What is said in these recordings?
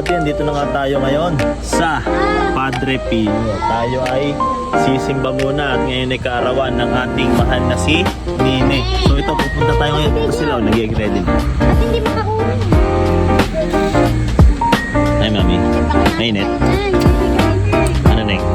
Kaputi, dito na nga tayo ngayon sa Padre Pio. Tayo ay sisimba muna at ngayon ay kaarawan ng ating mahal na si Nine. So ito, pupunta tayo ngayon. Ito sila, nag-i-ready. At hindi makakuha. Ay, mami. Mainit. Ano na yun?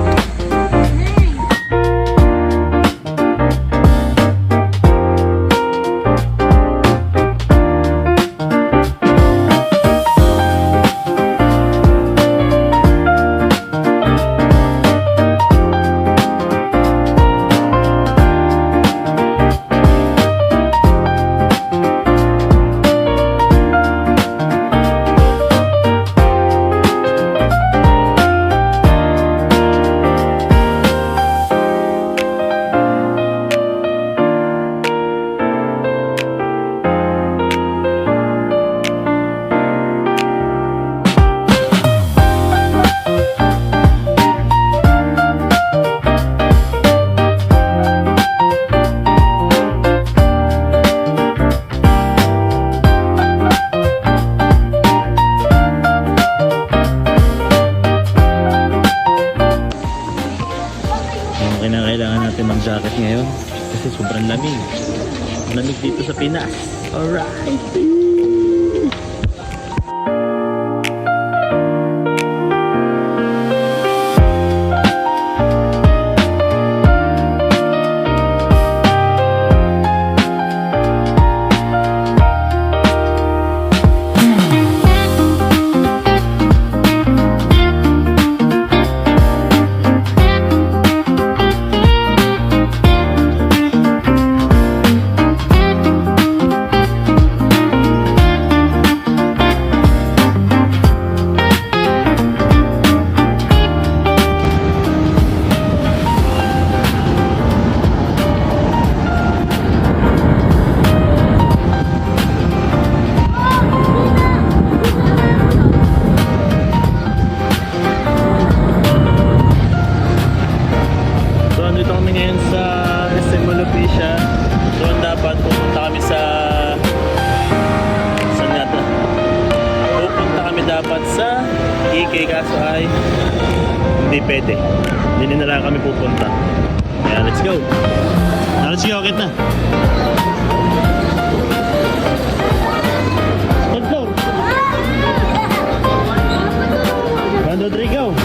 Kailangan natin mag-jacket ngayon kasi sobrang lamig. Lamig dito sa Pinas. Alright! Dapat sa EK kaso ay hindi pwede. Hindi na lang kami pupunta. Kaya let's go. Let's go, kita. Let's go. 1, 2, 3, go.